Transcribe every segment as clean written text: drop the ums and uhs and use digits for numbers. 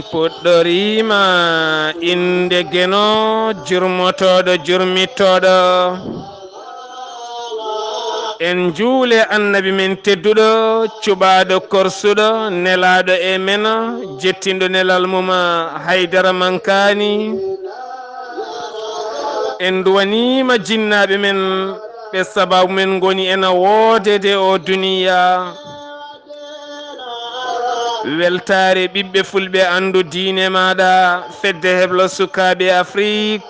puɗɗorima inde geno jurmotoɗo jurmittoɗo en juule annabi men tedduɗo cuɓaɗo korsuɗo nelaɗo e men jettindo nelal muma haydara mankani en duwanima jinnaɓe men ɓe sababu men goni ena woodede o duniya weltare ɓiɓɓe fulɓe andu diine maɗa fedde heblo sukaɓe afrique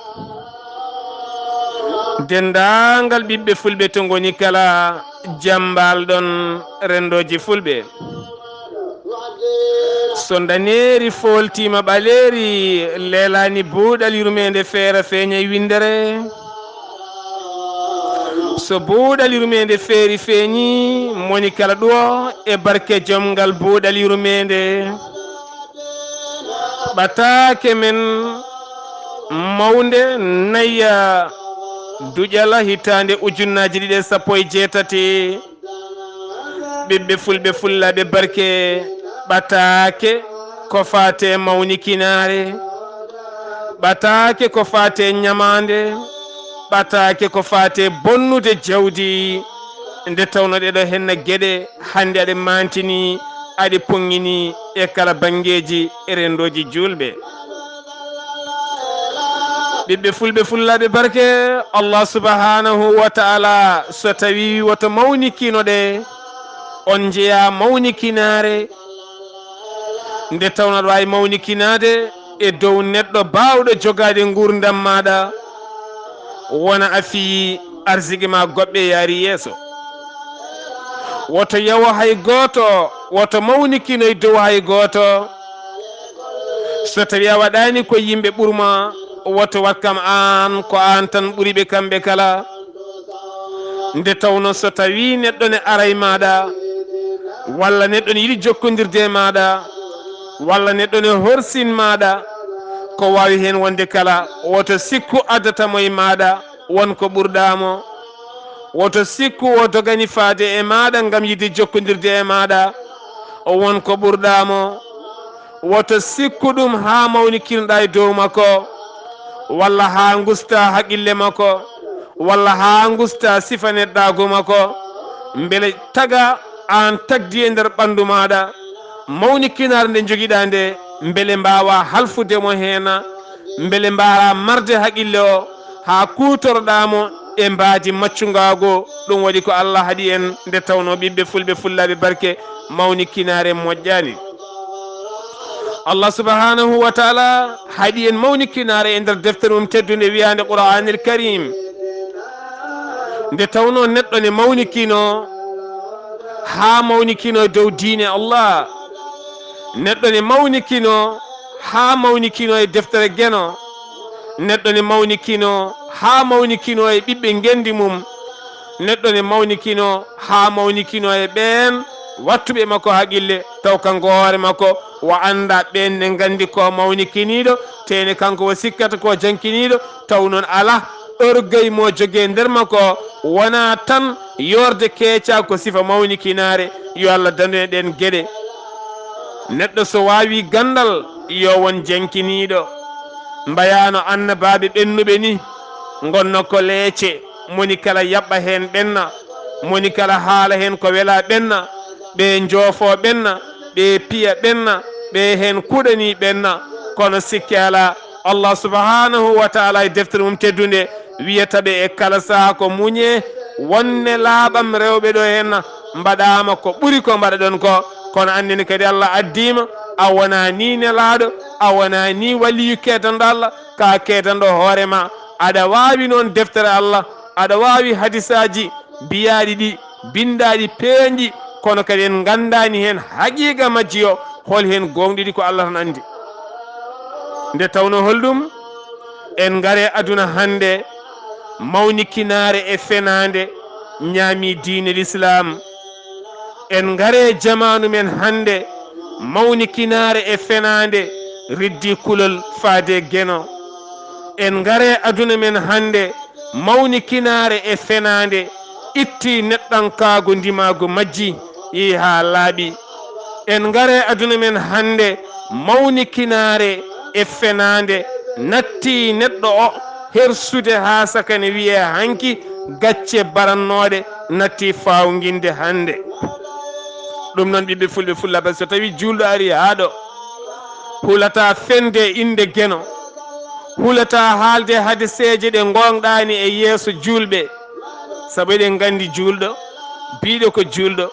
dendagal ɓiɓɓe fulɓe to goni kala jambal ɗon rendoji fulɓe so daneri foltima ɓaleri lelani buuɗal yurmede feere feeña windere so buuɗal yurmede feeri feeñi moni kala ɗo e barke jomgal buuɗal yurmede ɓatake men mawde nayya duƴala hitande ujunnaji ɗiɗi e sappo e jeetati ɓiɓɓe fulɓe fullaɓe barke ɓatake ko fate mawnikinare ɓatake ko fate ñamande ɓatake ko fate bonnude jawdi nde tawno ɗeɗo henna gueɗe hande aɗe mantini aɗe ponngini e kala bangeji e rendoji julɓe ɓiɓɓe fulɓe fullaɓe barke Allah subhanahu wa ta'ala so tawi woto mawnikinoɗe on jeeya mawnikinare nde tawno aɗa wawi mawnikinade e dow neɗɗo bawɗo jogade gurdam maɗa wona a fi arsigi ma goɓɓe yaari yeeso woto yawo hay goto woto mawnikino e dow hay goto so tawi a waɗani ko yimɓe ɓurma woto wat kam an ko an tan ɓuuriɓe kamɓe kala nde tawno so tawi neɗɗo ne aray maɗa walla neɗɗo ne yiɗi jokkodirde maɗa walla neɗɗo ne horsin maɗa ko wawi hen wonde kala woto sikku addatamo e maɗa wonko ɓurɗamo woto sikku o dogani faade e maɗa gam yidde jokkodirde e maɗa wonko ɓurɗamo woto sikku ɗum ha mawnikinoɗa e dow makko walla ha gusta haqqille makko walla ha gusta sifa neɗɗago makko beele taga an tagdi e nder ɓandu maɗa mawnikinare nde joguiɗa nde beele mbawa halfudemo hena beele mbara marde haqqille o ha kutoroɗamo e mbadi maccugago ɗum waɗi ko Allah haaɗi en nde tawno ɓiɓɓe fulɓe fullaɓe barke mawnikinare moƴƴani Allah subhanahu wa ta'ala haaɗi en mawnikinare e nder deftere mum teddude wiyande Qur'anil Karim nde tawno neɗɗo ne mawnikino ha mawnikino e dow diine Allah neɗɗo ne mawnikino ha mawnikino e deftere geno neɗɗo ne mawnikino ha mawnikino e ɓiɓɓe gendi mum neɗɗo ne mawnikino ha mawnikino e ɓen wattuɓe makko haqqille taw kanko hoore makko wo anda ɓen ne gandi ko mawnikiniɗo tene kanko wo sikkata ko jankiniɗo taw noon ala orgueil mo jogue nder makko wona tan yorde keeca ko sifa mawnikinare yo Allah dandu en ɗen gueɗe neɗɗo so wawi gandal yo won jankiniɗo mbayano annabaɓe ɓennuɓe ni gonno ko leece moni kala yaɓɓa hen ɓenna moni kala haala hen ko wela ɓenna ɓe joofo ɓenna ɓe piya ɓenna ɓe hen kuɗani ɓenna kono sikki ala Allah subhanahu wa ta'ala e deftere mum teddude wiyataɓe e kala saaha ko muñe wonne laaɓam rewɓe ɗo henna mbaɗama ko ɓuuri ko mbaɗa ɗon ko kono andini kadi Allah addima a wona ni nelaɗo a wona ni waliyu ketanɗo Allah ka ketanɗo hoorema aɗa wawi noon deftere Allah aɗa wawi hadisaji biyaɗi ɗi bindaɗi peeñɗi kono kadi en gandani hen haqiqa majji o hol hen gonɗiɗi ko Allah tan andi nde tawno holɗum en gaare aduna hande mawnikinare e fenade ñaami diine l'islam en gaare jamanu men hande mawnikinare e fenade riddi kulol faade geno en gaare aduna men hande mawnikinare e fenade itti neɗɗankago ndimago majji yi ha laaɓi en gaare aduna men hande mawnikinare e fenande natti neɗɗo o hersude ha sakane wiye hanki gacce barannode natti fawginde hande ɗum noon ɓiɓɓe fulɓe fullaɓe so tawi julɗo ari haɗo hulata fende inde geno hulata haalde hadiseje ɗe gonɗani e yeeso julɓe saabu eɗen gandi julɗo biɗo ko julɗo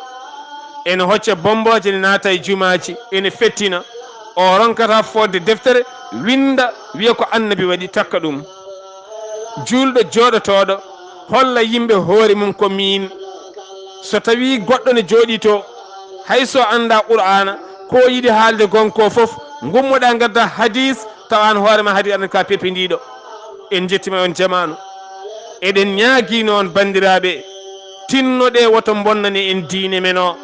ene hocca bomboje ne naata e jumaji ene fettina o ronkata fodde deftere winda wiya ko annabi waɗi takka ɗum julɗo joɗotoɗo holla yimɓe hoore mum ko min so tawi goɗɗo ne jooɗi to hayso anda qur'ana ko yiɗi haalde gonko foof gummoɗa gadda hadis tawan hoorema hadis aɗa ka peppidiɗo en jettima on jamanu eɗen ñaagui noon bandiraɓe tinnoɗe woto bonnani en diine men o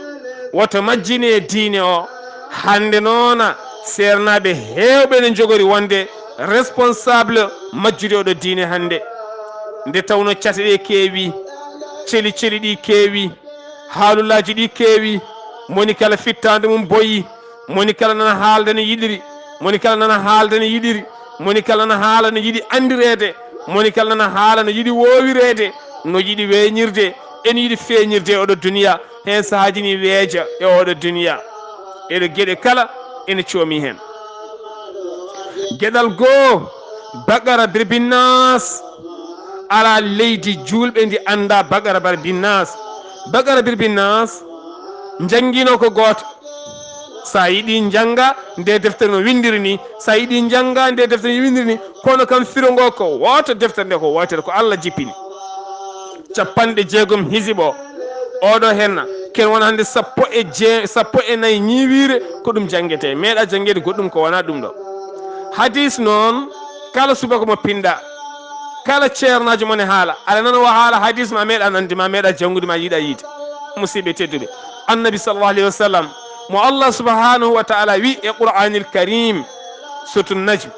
woto majjine e diine o hande noona sernaɓe hewɓe ne jogori wonde responsable majjude oɗo diine hande nde tawno cate ɗe keewi celi celi ɗi keewi haalullaji ɗi keewi moni kala fittande mum boyi moni kala nana haalda ne yiɗiri moni kala nana haalda ne yiɗiri moni kala nana haala no yiɗi andirede moni kala nana haala no yiɗi wowirede no yiɗi weñirde en yiɗi feeñirde oɗo duniya hen saahaji ni weeja e oɗo duniya eɗo gueɗe kala ene coomi hen gueɗal goo bagara birbinnas ala leydi julɓe ndi anda bagara birbinnas bagara birbinnas jangguino ko goto sa yiiɗi jangga nde deftere no windiri ni sa yiiɗi jangga nde deftere no windiri ni kono kam firongo ko woto deftere nde ko wotere ko Allah jippini 60 hisibo oɗo henna ken wona hande 14 ñiwire ko ɗum jangguete meeɗa janguede goɗɗum ko wona ɗum ɗo hadis noon kala subaka mo pinɗa kala ceernajo mone haala aɗa nana o haala hadis ma meeɗa nande ma meeɗa janngude ma yiiɗa yiide musidɓe tedduɓe annabi sallallahu alayhi wa sallam mo Allah subhanahu wa ta'ala wi e qur'anil karim surtout najm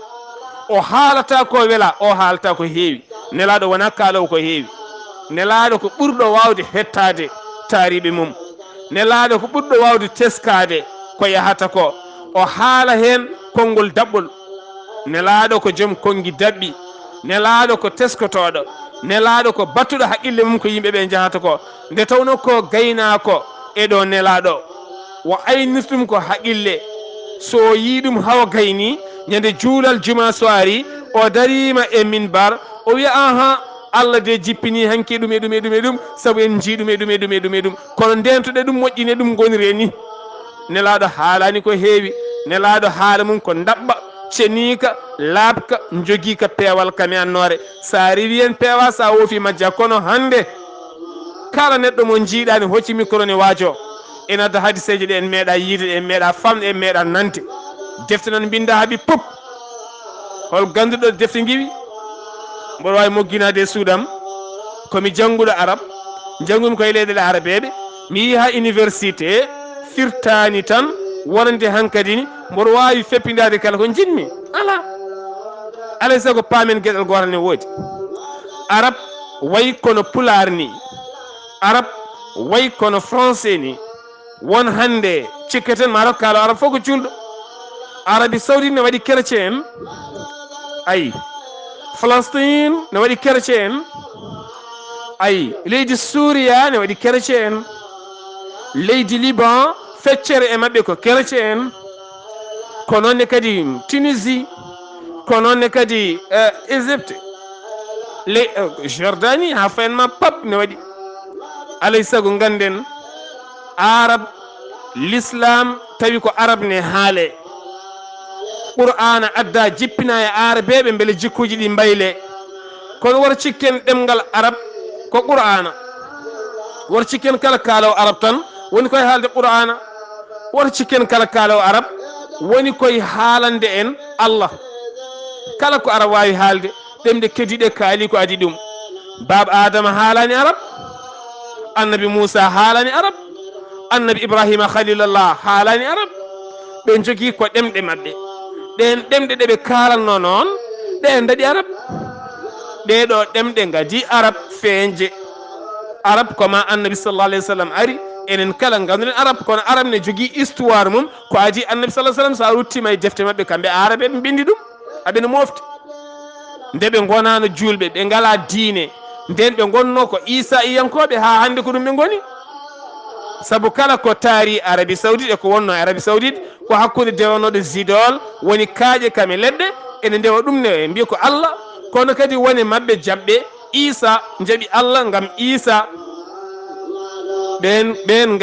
o haalata ko wela o haalata ko heewi nelaɗo wona kaalowo ko heewi nelaɗo ko ɓurɗo wawde hettade taariɓe mum nelaɗo ko ɓurɗo wawde teskade ko yahata ko o haala hen konngol daɓɓol nelaɗo ko joom kongi dabɓi nelaɗo ko teskotoɗo nelaɗo ko battuɗo haqqille mum ko yimɓeɓe jahata ko nde tawno ko gaynako eɗo nelaɗo wo aynirtum ko haqqille so yi ɗum hawa gayni ñande juulal juma soiri o darima e minbar o wiya aha Allah de jippini hanki ɗum e ɗum e ɗum e ɗum saabu en jii ɗum e ɗum e ɗum e ɗum e ɗum kono ndentoɗe ɗum moƴƴine ɗum gonire ni nelaɗo haalani ko heewi nelaɗo haala mum ko dabɓa cenika laabka joguika peewal kami annore sa riwi en peewa sa woofi majja kono hande kala neɗɗo mo jiiɗani hocci micro ne waajo en adda hadiseje ɗe en meeɗa yiide en meeɗa famde en meeɗa nante defte noon mbinda haaɓi pop hol ganduɗo defte giwi mboɗo wawi mogginade e suudam komi jannguɗo arab janngumi koye leyɗele arabeɓe mi yi ha université firtani tan wonande hankkadi ni mboɗo wawi feppidade kala ko jinmi ala alay sago paamen gueɗal gotal ne woodi arab wayi kono pular ni arab wayi kono français ni won hande cikketen ma kaalo arab fof ko julɗo arabi saudi ne waɗi chrétien en ayi Palestine ne waɗi chrétien en ayi leydi Suria ne waɗi chrétien en leydi Liban feccere e mabɓe ko chrétien en ko noonne kadi Tunisie ko noonne kadi Égypte Jordanie ha fayen ma pap ne waɗi alay sago ganden arab l'islam tawi ko arab ne haale qur'ana adda jippina e arabeɓe beele jikkuji ɗi mbayle kono wara cikken ɗemgal arab ko qur'ana wara cikken kala kaalawo arab tan woni koye haalde qur'ana wara cikken kala kaalawo arab woni koye haalande en Allah kala ko arab wawi haalde ɗemɗe kediɗe kaali ko adi ɗum baba adama haalani arab annabi Moussa haalani arab annabi Ibrahima khalilullah haalani arab ɓe jogui ko ɗemɗe mabɓe ɗen ɗemɗe ɗeɓe kalanno noon ɗen daɗi arab ɗeɗo ɗemɗe gadi arab feeje arab koma annabi sallallahu alayhi wa sallam ari enen kala ganduɗen arab kono arab ne jogui histoire mum ko adi annabi sallallahu alayhi wa sallam sa ruttima e defte mabɓe kamɓe arabe ɓe bindi ɗum aɓene mofti nde ɓe gonano julɓe ɓe ngala diine nden ɓe gonno ko isa iyankoɓe ha hande ko ɗum ɓe goni saabu kala ko taari Arabie Saoudite e ko wonno Arabie Saoudite ko hakkude dewanoɗo zidol woni kaaƴe kame leɗɗe ene ndewa ɗum ne mbiya ko Allah kono kadi woni mabɓe jaɓɓe isa jaaɓi Allah ngam isa ɓen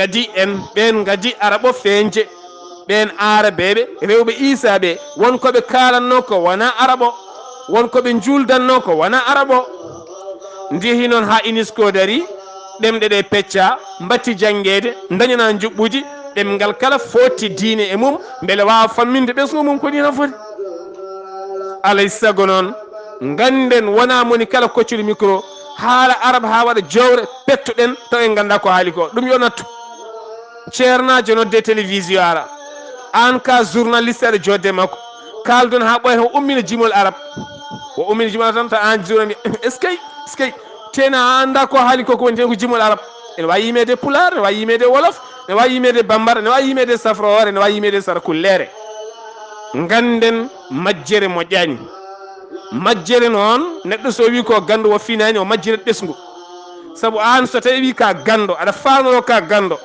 gadi araɓo feñje ɓen arabeɓe rewɓe isa ɓe wonkoɓe kalanno ko wona araɓo wonkoɓe juldanno ko wona araɓo ndihi noon ha UNESCO dari ɗemɗe ɗe pecca mbatti jangguede dañana juɓɓuji ɗemgal kala foti diine e mum beele wawa famminde ɓesgu mum ko ɗina foti alay sago noon ganden wona moni kala koccuɗo micro haala arabe ha waɗa jowre pettoɗen taw en ganda ko haali ko ɗum yo nattu ceernajo nodde télévision ara an ka journaliste aɗa jodde makko kaldon ha ɓoyta o ummina jimol arabe o ummina jimol tan ta an journal est ce que tena a anda ko haali ko ko woni ten ko jimol arabe ene wawi yimede pular ene wawi yimede wolof ene wawi yimede bambara ene wawi yimede safrowore ene wawi yimede sarakullere ganden majjere moƴƴani majjere noon neɗɗo so wi ko gando wo finani o majjere ɓesgu saabu an so tawi wi ka gando aɗa fanoro ka gando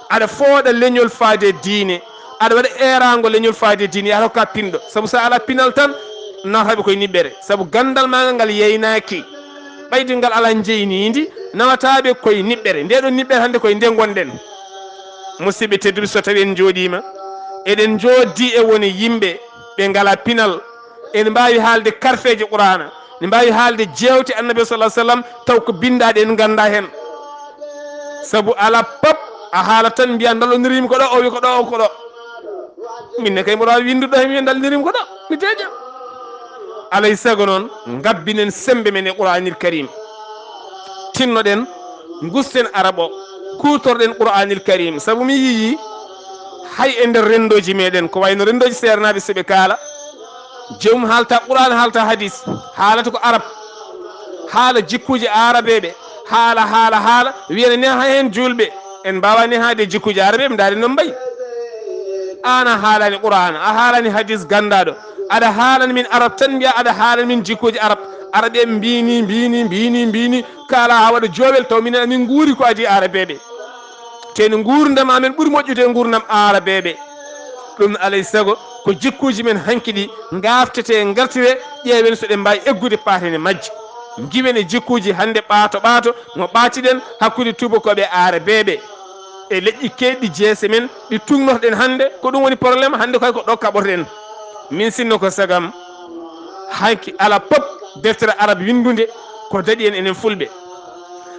aɗa fooɗa leñol faade diine aɗa waɗa erago leñol faade diine yaata ka pinɗo saabu sa ala pinal tan nawataɓe koye niɓɓere saabu gandal maga ngal yeynaki ɓaydi ngal ala jeynidi nawataɓe koye niɓɓere ndeɗon niɓɓere hande koye nde gonɗen musidɓe tedduɓe so tawi en jooɗima eɗen joddi e woni yimɓe ɓe ngala pinal en mbawi haalde karfeje qur'ana ne mbawi haalde jewte annabi sallallahu alaihi wasallam taw ko bindaɗe en ganda hen saabu ala pop a haala tan mbiya dallonirimi ko ɗo o wi ko ɗo o ko ɗo minne kay mboɗo wawi windude ɗo mi dallonirimi ko ɗo mi deeƴa alay sago noon gabbinen sembe men e qur'anil karim tinnoɗen gusten arab o kutorɗen qur'anil karim saabu mi yiyi hay e nder rendoji meɗen ko wayno rendoji sernaɓe seɓe kaala jewum haalta qur'an haalta hadis haalata ko arab haala jikkuji arabeɓe haala wiyana ne ha hen julɓe en mbawani haade jikkuji arabeɓe ndaari noon mbayi an a haalani qur'an a haalani hadis gandaɗo aɗa haalani min arab tan mbiya aɗa haalani min jikkuji arab araɓe mbini kala ha waɗa joɓel taw minen amin guuri ko adi arabeɓe te no gurdam amen ɓuuri moƴƴude e gurdam arabeɓe ɗum alay sago ko jikkuji men hanki ɗi gaftete gartire ƴeewen so ɗe mbawi eggude patene majji giwen e jikkuji hande ɓaato mo ɓaatiɗen hakkude tubakoɓe arabeɓe e leƴƴi keɗɗi jeese men ɗi tugnotoɗen hande ko ɗum woni probléme hande koy ko ɗo kaɓotoɗen min sinno ko sagam hanki ala pop deftere arabe windude ko daɗi en enen fulɓe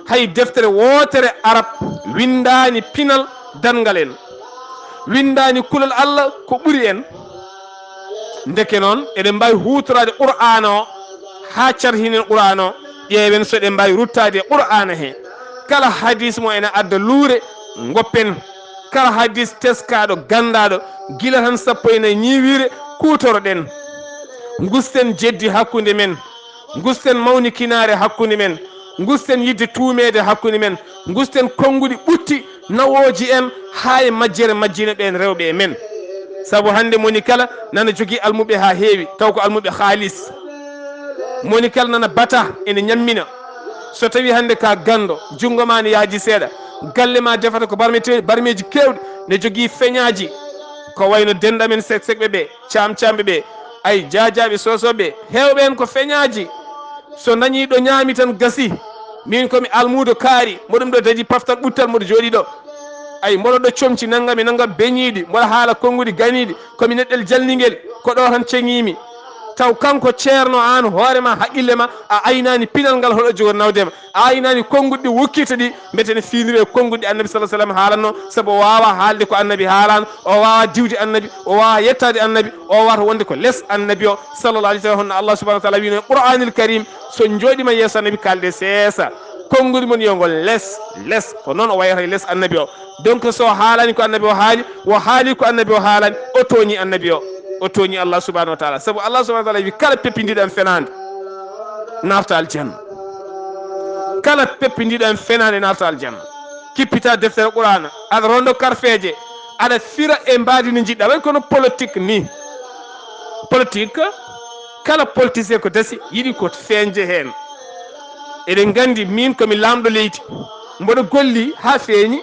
hay deftere wootere arab windani pinal dangal en windani kulol Allah ko ɓuri en ndeke noon eɗen mbawi hutorade qur'ana o ha carhinen qur'ana o ƴeewen so ɗen mbawi ruttade qur'ana he kala hadis mo ene adda luure goppen kala hadis teskaɗo gandaɗo gila tan sappo e nayyi ñiwire kutoroɗen gusten jeddi hakkude men gusten mawnikinare hakkude men gusten yidde tuumede hakkude men gusten konguɗi ɓutti nawoji en ha e majjere majjine ɓen rewɓe e men saabu hande moni kala nana jogui almuɓe ha heewi taw ko almuɓe haalis moni kala nana bata ene ñammina so tawi hande ka gando junggo ma ne yaaji seeɗa galle ma defata ko barmeji kewɗi ne jogui feñaji ko wayno dendamen sekɓe ɓe camcamɓe ɓe ay jajaɓe sosoɓe hewɓe en ko feñaji so dañiɗo ñaami tan gasi min komi almudo kaari moɗum ɗo daji paftal ɓuttal moɗo jooɗi ɗo ay mboɗo ɗo comci naggam e naggam beñiɗi mboɗo haala konguɗi ganiɗi komi neɗɗel jalniguel ko ɗo tan ceŋimi taw kanko ceerno an hoorema haqqille ma a aynani pinal ngal hoɗo jogor nawdema a aynani konguɗi ɗi wokkita ɗi mbetene fiiniri e konguɗi annabi sallah sallam haalanno saabu o wawa haalde ko annabi haalano o wawa diwde annabi o wawa yettade annabi o wawata wonde ko less annabi o sallallah alih w sallam honno allah subahana wa taala wino qur'anil karim so jooɗima yeeso annabi kalde seesa konngudi mon yongol less ko noon o wayata less annabi o donc so haalani ko annabi o haali ko annabi o haalani o tooñi annabi o tooñi allah subahanahu wa taala sabu allah subahana wa taala wi kala peppindiɗo am fenade nafta aljanna kala peppindiɗo en fenade nata aljanna kippita deftere qur'ana aɗa rondo karfeje aɗa fira e mbadi no jiɗɗa way kono politique ni politique kala politicien ko dasi yiɗi ko feeñje hen eɗen gandi min komi lamɗo leydi mboɗo golli ha feeñi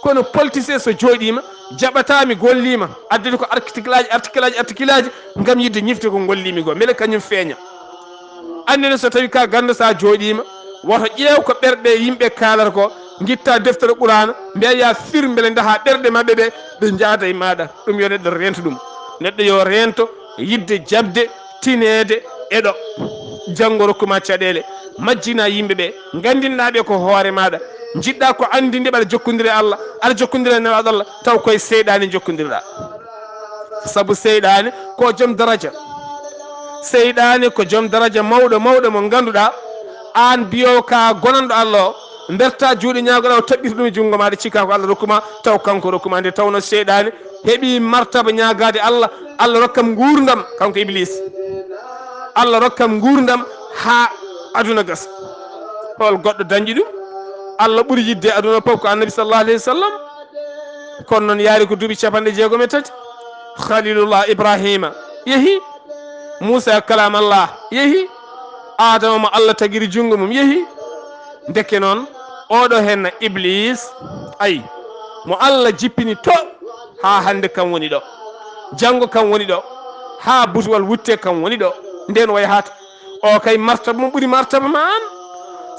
kono politicien so jooɗima jaɓatami gollima addede ko article aji gam yidde ñifte ko gollimi go beele kañum feeña andene so tawi ka ganda sa jooɗima woto ƴeew ko ɓerɗe yimɓe kalata ko guitta deftere qur'ana mbiya ya fir beele daha ɓerɗe mabɓe ɓe ɓe jaada e maɗa ɗum yo neɗɗo rento ɗum neɗɗo yo rento yidde jabde tinede eɗo janggo rokkuma caɗele majjina yimɓeɓe gandinɗaɓe ko hoore maɗa jiɗɗa ko andinde ɓaɗa jokkodire Allah aɗa jokkodire newaɗo Allah taw koye seyɗani jokkodirɗa saabu seyɗani ko joom daraja seyɗani ko joom daraja mawɗo mo ganduɗa an biyo ka gonanɗo Allah o berta juuɗe ñagoɗa o taɓɓita ɗum e junggo maɗa cikka ko Allah rokkuma taw kanko rokkuma nde tawno seyɗani heeɓi martaba ñagade Allah Allah rokkam gurdam kanko Iblis Allah rokkam gurdam ha aduna gasa hol goɗɗo dañƴi ɗum Allah ɓuuri yidde aduna fof ko annabi sallallahu alayhi wa sallam kono noon yaari ko duuɓi 60 khalilullah ibrahima yeehi Moussa kalamallah yeehi Adama mo Allah tagiri jungo mum yeehi deke noon oɗo henna Iblis ayi mo Allah jippini to ha hande kam woni ɗo janggo kam woni ɗo ha butuwal wutte kam woni ɗo nden way hata o kay martaba mo ɓuuri martaba ma an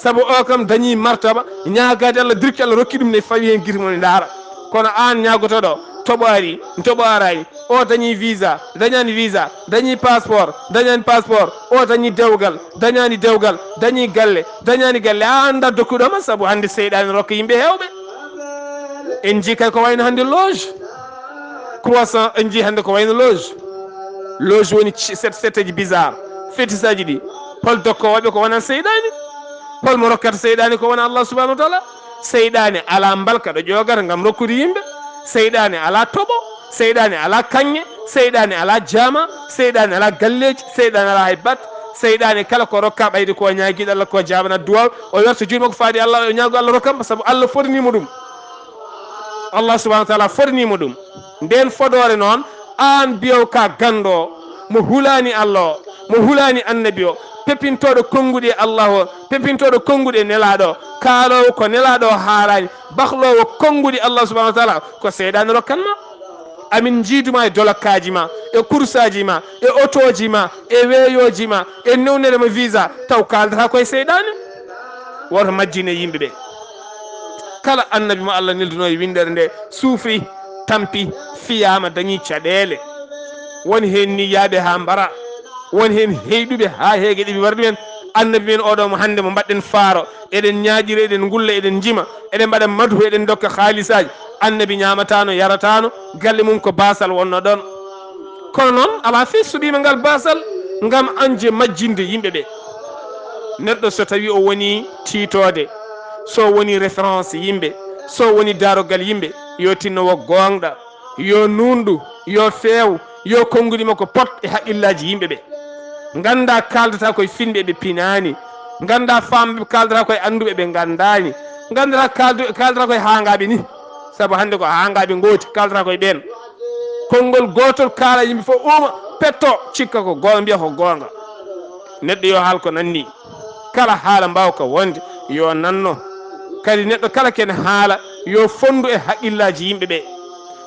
saabu o kam dañi martaba ñagade Allah dirki Allah rokki ɗum ne fawi hen guite mum daara kono an ñagotoɗo toɓari toɓo arani o dañi visa dañani visa dañi passeport dañani passeport o dañi dewgal dañani dewgal dañi galle dañani galle a anda dokkuɗoma saabu hande seyɗani rokka yimɓe hewɓe en jii kay ko wayno hande loge croissant en jii hande ko wayno loge woni seteji bizarre fétisaji ɗi hol dokkowoɓe ko wona seyɗani holmo rokkata seyɗani ko wona Allah subhanahu wa taala seyɗani ala mbalka ɗo ƴogata gam rokkude yimɓe seyɗani ala toɓo seyɗani ala kanŋe seyɗani ala jama seyɗani ala galleji seyɗani ala hay batte seyɗani kala ko rokka ɓayde ko ñaguiɗo Allah ko jabana duwaw o werta juuɗe ko faadi Allah o ñaago Allah rokkam saabu Allah fodnimo ɗum Allah subhanahu wa taala fodnimo ɗum nden fodore noon an biyow ka gando mo hulani Allah o mo hulani annabi o pepintoɗo konguɗe Allah o pepintoɗo konguɗe nelaɗo kaalowo ko nelaɗo haalani bahlowo konguɗe Allah subhanahu wa taala ko seyɗani rokkanma amin jiiduma e dolakkaji ma e coursaji ma e autoji ma e weeyoji ma e newnere mo visa taw kaldata koye seyɗani woto majjine yimɓeɓe kala annabi mo Allah nelduno e windere nde suufri tampi fiyama dañi caɗele woni hen ni yaaɓe ha mbara woni hen heyɗuɓe ha heege ɗiɓe warɗi men annabi men oɗo mo hande mo mbaɗɗen faaro eɗen ñaaƴira eɗen gulla eɗen jima eɗen mbaɗa madu eɗen dokka haalisaji annabi ñamatano yaratano galle mum ko basal wonno ɗon kono noon ala fi suɓima ngal basal ngam anje majjinde yimɓeɓe neɗɗo so tawi o woni tiitode so woni référence yimɓe so woni darogal yimɓe yo tinnowo gonɗa yo nundu yo feew yo konngudima ko pot e haqqillaji yimɓeɓe ganda kaldata koye finɓe ɓe pinani ganda famɓe kaldata koye anduɓe ɓe gandani gandata kaldata koye hangaɓe ni saabu hande ko hangaɓe gooti kaldata koye ɓen konngol gotol kaala yimɓe fof uma petto cikka ko gonga mbiya ko gonga neɗɗo yo haal ko nanni kala haala mbaw ko wonde yo nanno kadi neɗɗo kala kene haala yo fondu e haqqillaji yimɓeɓe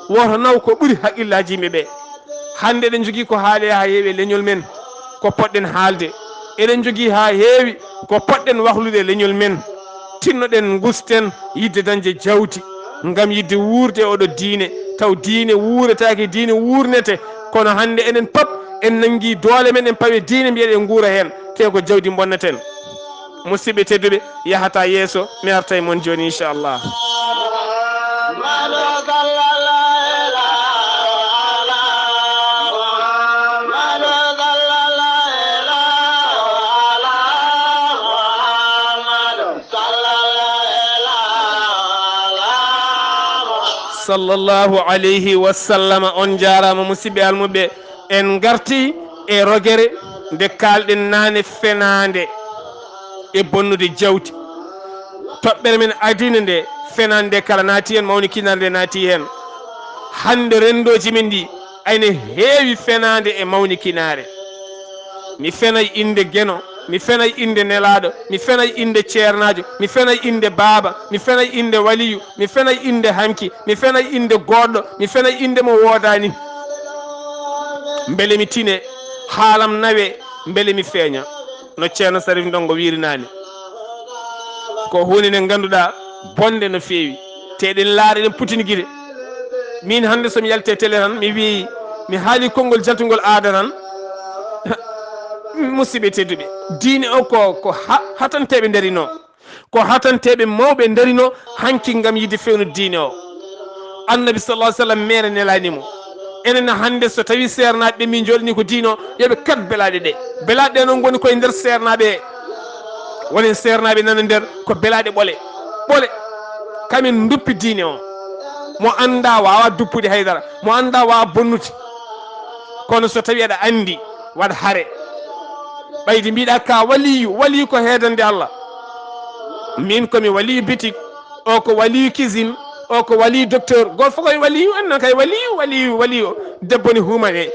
woto naw ko ɓuuri haqqillaji yimɓeɓe hande eɗen jogui ko haale ha heewi leñol men ko poɗɗen haalde eɗen jogui ha heewi ko poɗɗen wahlude leñol men tinnoɗen gusten yidde dañde jawdi ngam yidde wuurde oɗo diine taw diine wuuretake diine wurnete kono hande enen pop en nangui doole men en pawe diine mbiyeɗen guura hen te ko jawdi bonnaten musidɓe tedduɓe yahata yeeso mi arta e mon joni inchallah sallallahu alayhi wa sallam on jarama musidɓe almuɓe en garti e rogere nde kalɗen nane fenade e bonnude jawdi toɓɓere men adina nde fenande kala naati hen mawnikinande naati hen hande rendoji men ɗi ayne heewi fenade e mawnikinare mi fenay inde Gueno mi fenay inde nelaɗo mi fenay inde ceernajo mi fenay inde baaba mi fenay inde waliyu mi fenay inde hanki mi fenay inde goɗɗo mi fenay inde mo woodani beele mi tine haalam nawe beele mi feeña no ceerno Sarif Ndongo wirinani ko hunde nde ganduɗa bonde no feewi te eɗen laara eɗen putiniguide min hande somi yalte télé tan mi wi mi haali konngol jaltugol aada tan musidɓe tedduɓe diine o ko hatanteɓe darino ko hatanteɓe mawɓe darino hanki gam yidde fewnude diine o annabi sallah sallam mere nelanimo enen hande so tawi sernaɓe ɓe min joɗani ko diine o yooɓe kat belaɗe ɗe belaɗe ɗe noon goni koye nder sernaɓe wonen sernaɓe nana nder ko belaɗe ɓole kamin duppi diine o mo anda wawa duppude haydara mo anda wawa bonnude kono so tawi aɗa andi waɗa haare ɓayde mbiɗa ka waliyu ko heedande Allah min komi waliyu bitik o ko waliyu cuisine o ko waliyu docteur goto fof koye waliyu anna kay waliyu debbo ni huuma e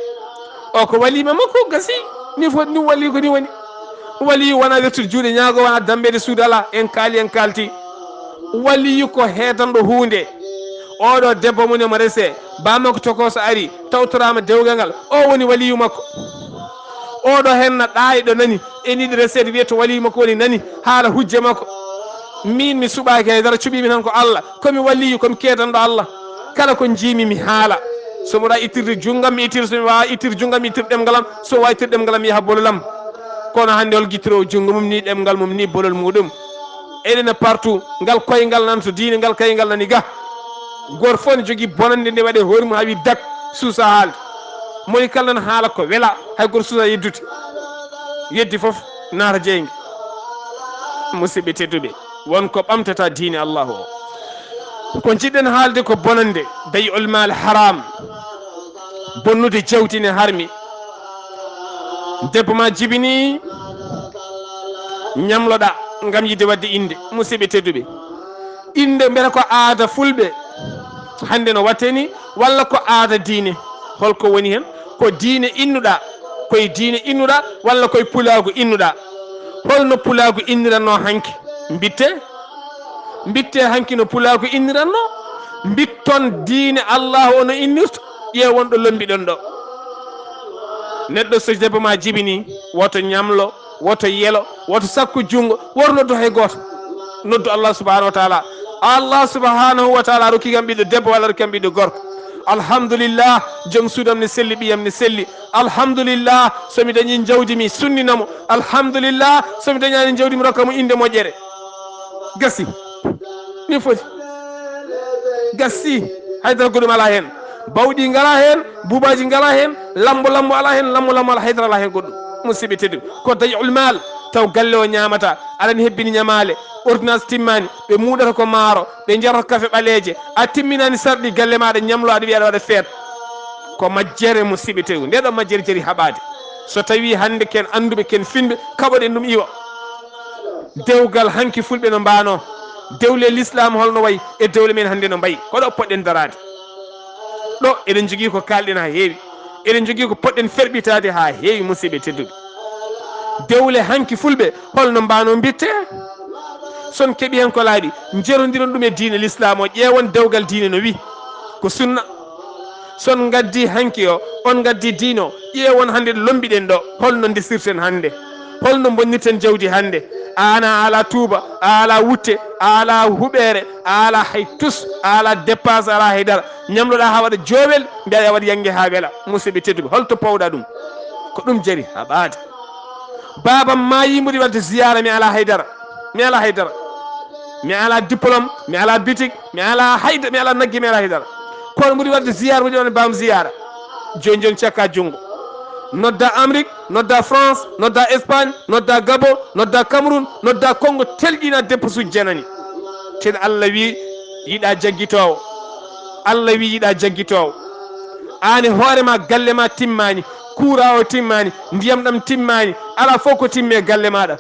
o ko walima makko gasi ni foti ni waliyu ko ni woni waliyu wona wettude juuɗe ñaago wona dambede suudu ala en kalti waliyu ko heedanɗo hunde oɗo debbo mum mo rese bamakko tokoso ari tawtorama dewgal ngal o woni waliyu makko oɗo henna ɗayiɗo nani eniɗi resede wiyeto waliyu makko woni nani haala hujje makko min mi suɓaki haydara cuɓimi tan ko Allah komi waliyu komi keedanɗo Allah kala ko jiimi mi haala somi waɗa ittirde junggam mi ittira somi wawa ittirde junggam mi ittir ɗemgal am so wawi ittir ɗemgal am yaha bololam kono hande hol guittiro junggo mum ni ɗemgal mum ni bolol muɗum eɗene partout ngal koyngal nan to diine ngal kaygal nani ga goto fof ne jogui bonande nde waɗe hoore mum ha wi dak suusa haalde moni kala nan haala ko weela hay goto suusa yeddude yeddi foof naata jeygue musidɓe tedduɓe wonko ɓamtata diine allahu o ko jiɗɗen haalde ko bonande dayi ol mal haram bonnude jawtine harmi debbo ma jibini ñamloɗa gam yidde wadde inde musidɓe tedduɓe inde mbiyata ko aada fulɓe hande no watte ni walla ko aada diine holko woni hen ko diine innuɗa koye diine innuɗa walla koye pulagu innuɗa holno pulagu inniranno hanki bitte hanki no pulagu inniranno bitton diine allahu o no innirta ƴeewon ɗo lombiɗon ɗo neɗɗo so debbo ma jibini woto ñamlo woto yelo woto sakku jungo woto noddu hay goto noddu Allah subhanahu wa taala rokki kam ɓiɗɗo debbo walla rokki kam ɓiɗɗo gorko alhamdulillah joom suudam ne selli ɓiyam ne selli alhamdulillah somi dañi jawdi mi sunninamo alhamdulillah somi dañani jawdi mi rokkamo inde moƴƴere gasi ni foti gasi haydara goɗɗum ala hen bawɗi ngala hen bubaji ngala hen lambo ala hen lambo ala haydara ala hen goɗɗum musidɓe teddu ko dayiul mal taw galle o ñamata aɗani hebbini ñamale ordonnance timmani ɓe muɗata ko maaro ɓe jarata kafe ɓaleje a timminani sarɗi galle maɗa ñamlo aɗa wiya aɗa waɗa feet ko majjere musidɓe teddu nde ɗo majjere jaari haɓade so tawi hande ken anduɓe ken finɓe kaɓoɗen ɗum iwa dewgal hanki fulɓe no mbano dewle l'islam holno wayi e dewle men hande no mbayi koɗo poɗɗen darade ɗo eɗen jogui ko kalɗen ha heewi eɗen jogui ko poɗɗen ferɓitade ha heewi musidɓe tedduɓe dewle hanki fulɓe holno mbano bitte son keeɓi hen ko laaɗi jerodiron ɗum e diine l'islam o ƴeewon dewgal diine no wi ko sunna son gaddi hanki o on gaddi diine o ƴeewon hande ɗo lombiɗen ɗo holno desirten hande holno bonnirten jawdi hande ana ala tuuba a ala wutte a ala huɓere a ala hay tus a ala dépense ala haydara ñamloɗa ha waɗa joowel mbiya waɗa yangue ha weela musidɓe tedduɓe holto pawɗa ɗum ko ɗum jaari ha ɓaade babam ma yimɓuɗi wadde ziyara mi ala haydara mi ala diplôme mi ala bitik mi ala hayda mi ala naggue mi ala haydara kono mbuɗi wadde ziyara mbuɗi wadde bam ziyara joni cakka junggo nodda Amérique nodda France nodda Espagne nodda Gabon nodda Cameroun nodda Congo telƴina debbo suji janani ten Allah wi yiɗa jagguitowo ani hoorema galle ma timmani kuura o timmani ndiyam ɗam timmani ala fof ko timme galle maɗa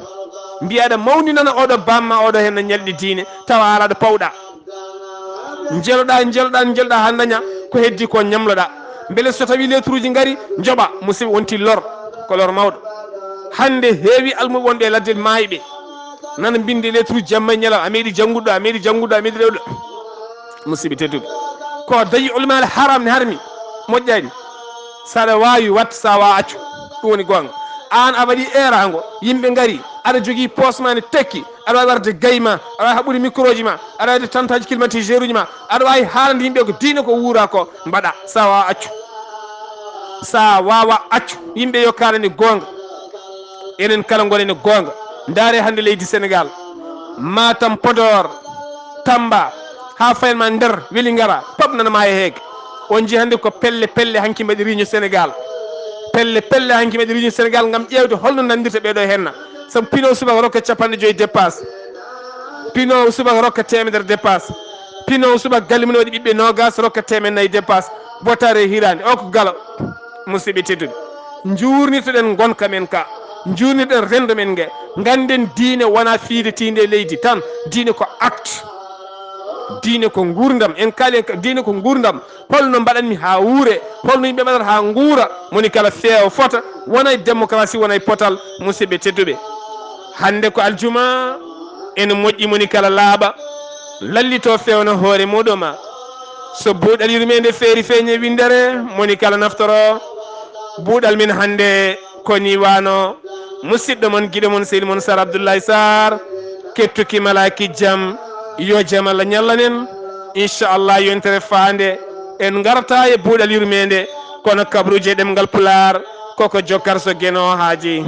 mbiyaɗa mawninana oɗo bamma oɗo hen no ñalɗi diine tawa ala ɗo pawɗa jeloɗa ha daña ko heddi ko ñamloɗa beele so tawi lettre uji gaari joɓa musidɓe wonti lor ko lor mawɗo hande heewi almuɓe wonɓe ladde mayɓe nana binde lettre uji jamma e ñalam a meeɗi jangguɗo a meeɗi rewɗo musidɓe tedduɓe ko dañi ulmal haram ne harmi moƴƴani saɗa wawi wat sa wawa accu ɗum woni gonga an a waɗi erago yimɓe gaari aɗa jogui poste ma ne tekki aɗa wawi warde gayma aɗa wawi haɓɓude micro ji ma aɗa wawi tantaji climatiseur uji ma aɗa wawi haalande yimɓe ko diine ko wuura ko mbaɗa sa wawa accu yimɓe yo kalane gonga enen kala gonene gonga ndaare hande leydi Sénégal Matam Podor Tamba ha fayenma nder weeli ngara pop nanama e heege on jii hande ko pelle hanki mbaɗi réunion Sénégal pelle hanki mbaɗi réunion Sénégal gam ƴewde holno nandirta ɓeɗo henna sabu pino subaka rokka 50 dépasse pino subaka rokka 100 dépasse pino subaka galle mum waɗi ɓiɓɓe nogas rokka 400 dépasse botare hirande o ko galo musidɓe tedduɓe jurnitoɗen gonka men ka jurnitoɗen rendo men gue ganden diine wona fiide tinde leydi tan diine ko acte diine ko gurdam en kaali diine ko gurdam holno mbaɗanmi ha wuure holno yimɓe mbaɗata ha guura moni kala feewa fota wonay démocratie wonay potal musidɓe tedduɓe hande ko aljuma ene moƴƴi moni kala laaɓa lallito fewna hoore muɗuma so buuɗal yurmede feeri feeñe windere moni kala naftoro buuɗal min hande koni wano musidɗo mon guiɗo mon seydi mon Sar Abdoulaye Sarr kettuki malaki jaam yo jaam Allah ñallanen inchallah yontere faande en garta e buuɗal yurmede kono kabruje ɗemgal Pulaar koko jokkar so gueno haaji